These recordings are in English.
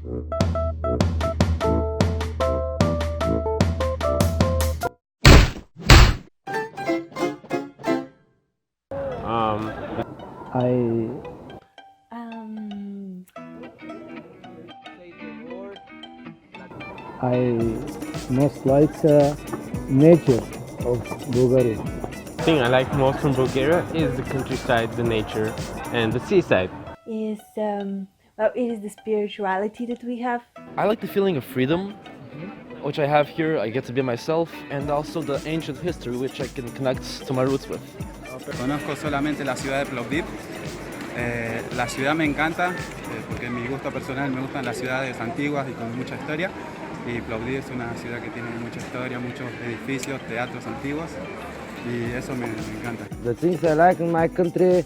I Um, I most like nature of Bulgaria. The thing I like most from Bulgaria is the countryside, the nature, and the seaside. is well, it is the spirituality that we have. I like the feeling of freedom, which I have here. I get to be myself, and also the ancient history, which I can connect to my roots with. Conozco solamente la ciudad de Plovdiv. La ciudad me encanta porque en mi gusto personal me gustan las ciudades antiguas y con mucha historia. Y Plovdiv es una ciudad que tiene mucha historia, muchos edificios, teatros antiguos y eso me encanta. The things I like in my country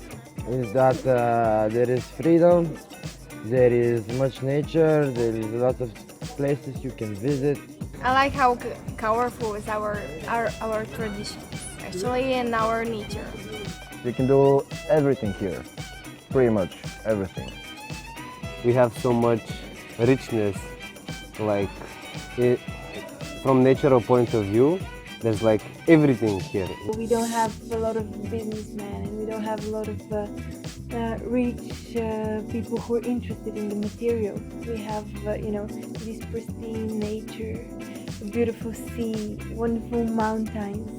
is that there is freedom, there is much nature, there is a lot of places you can visit. I like how colorful is our traditions, especially in our nature. You can do everything here, pretty much everything. We have so much richness, like from natural point of view, there's like everything here. We don't have a lot of businessmen, and we don't have a lot of rich people who are interested in the material. We have, this pristine nature, a beautiful sea, wonderful mountains.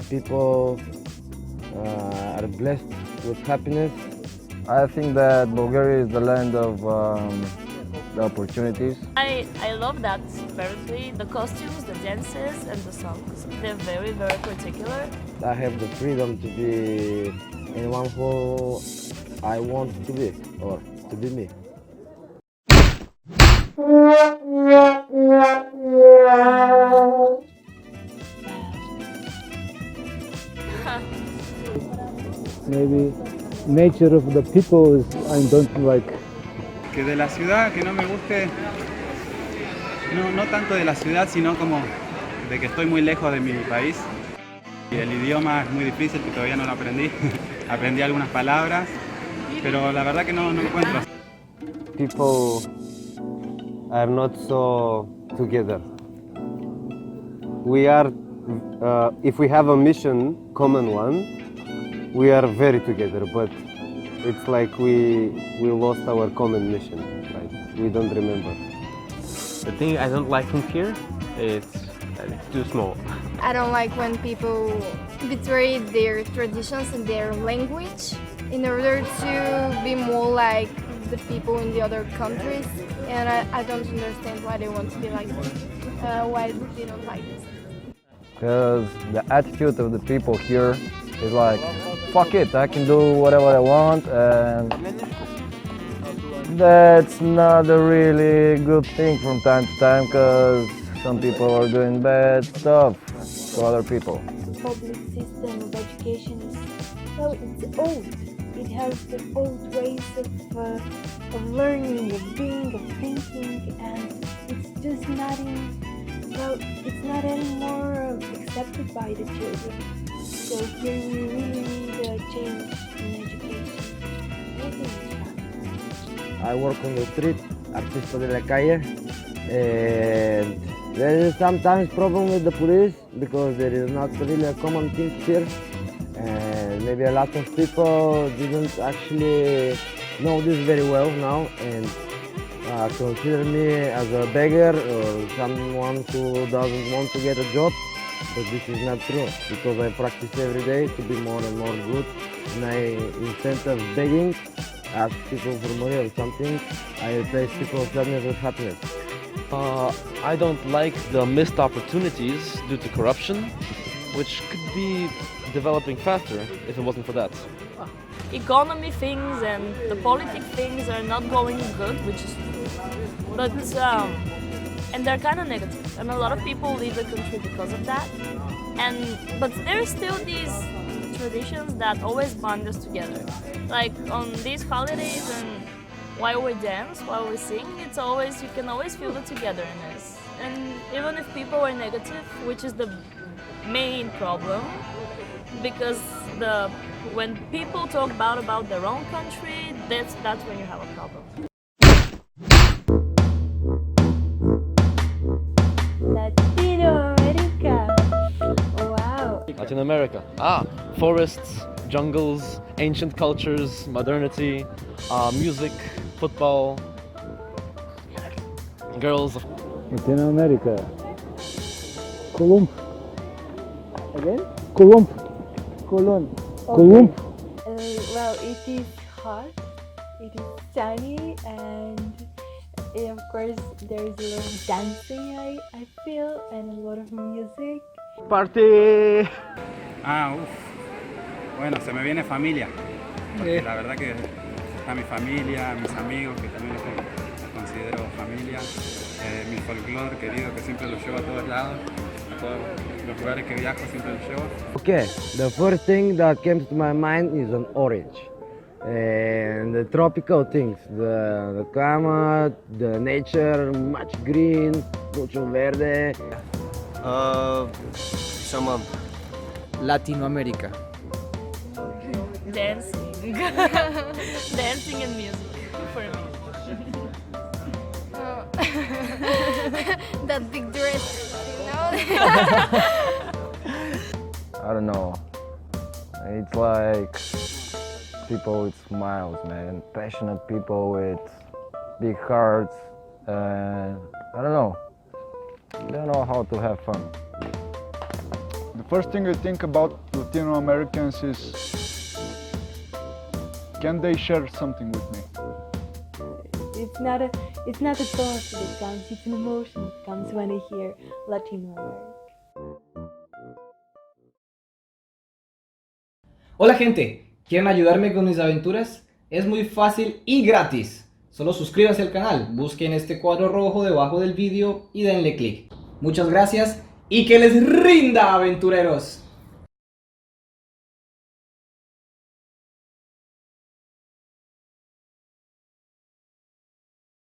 People are blessed with happiness. I think that Bulgaria is the land of the opportunities. I love that very. The costumes, the dances, and the songs. They're very, very particular. I have the freedom to be anyone who I want to be, or to be me. Maybe nature of the people is I don't like. Que de la ciudad que no me guste, no tanto de la ciudad, sino como de que estoy muy lejos de mi país. Y el idioma es muy difícil, que todavía no lo aprendí. Aprendí algunas palabras, pero la verdad que no encuentro. People are not so together. We are, if we have a mission, common one, we are very together, but it's like we lost our common mission, right? We don't remember. The thing I don't like from here is that it's too small. I don't like when people betray their traditions and their language in order to be more like the people in the other countries, and I don't understand why they want to be like this, why they don't like this. Because the attitude of the people here is like, fuck it, I can do whatever I want, and that's not a really good thing from time to time, because some people are doing bad stuff to other people. The public system of education is, well, it's old. It has the old ways of learning, of being, of thinking, and it's just not it's not anymore accepted by the children. So here we really need a change in education. I work on the street, artista de la calle, and there is sometimes problem with the police because there is not really a common thing here, and maybe a lot of people didn't actually know this very well now and consider me as a beggar or someone who doesn't want to get a job, but this is not true because I practice every day to be more and more good, and instead of begging, ask people for money or something, I replace people's sadness with happiness. I don't like the missed opportunities due to corruption, which could be developing faster if it wasn't for that. Economy things and the politics things are not going good, which is true. But and they're kind of negative, and a lot of people leave the country because of that. But there's still these traditions that always bond us together. Like on these holidays and while we dance, while we sing, you can always feel the togetherness. And even if people are negative, which is the main problem, because when people talk about their own country, that's when you have a problem. America? Forests, jungles, ancient cultures, modernity, music, football, girls. Latin America. Column. Again? Column. Colon. Column. Well, it is hot, it is sunny, and of course there is a lot of dancing, I feel, and a lot of music. Party. Bueno, se me viene familia, porque la verdad que está mi familia, mis amigos, que también los considero familia, mi folclore querido, que siempre lo llevo a todos lados, a todos los lugares que viajo siempre lo llevo. Okay, the first thing that comes to my mind is an orange. And the tropical things, the climate, the nature, much green, mucho verde. Shaman. Latinoamérica. Dancing. Dancing and music for me. Oh. That big dress, you know? I don't know. It's like people with smiles, man. Passionate people with big hearts. I don't know. They don't know how to have fun. The first thing I think about Latino Americans is, can they share something with me? It's not a thought that comes, it's an emotion that comes when I hear Latino America. Hola gente, ¿quieren ayudarme con mis aventuras? Es muy fácil y gratis. Solo suscríbanse al canal, busquen este cuadro rojo debajo del vídeo y denle click. Muchas gracias y que les rinda, aventureros.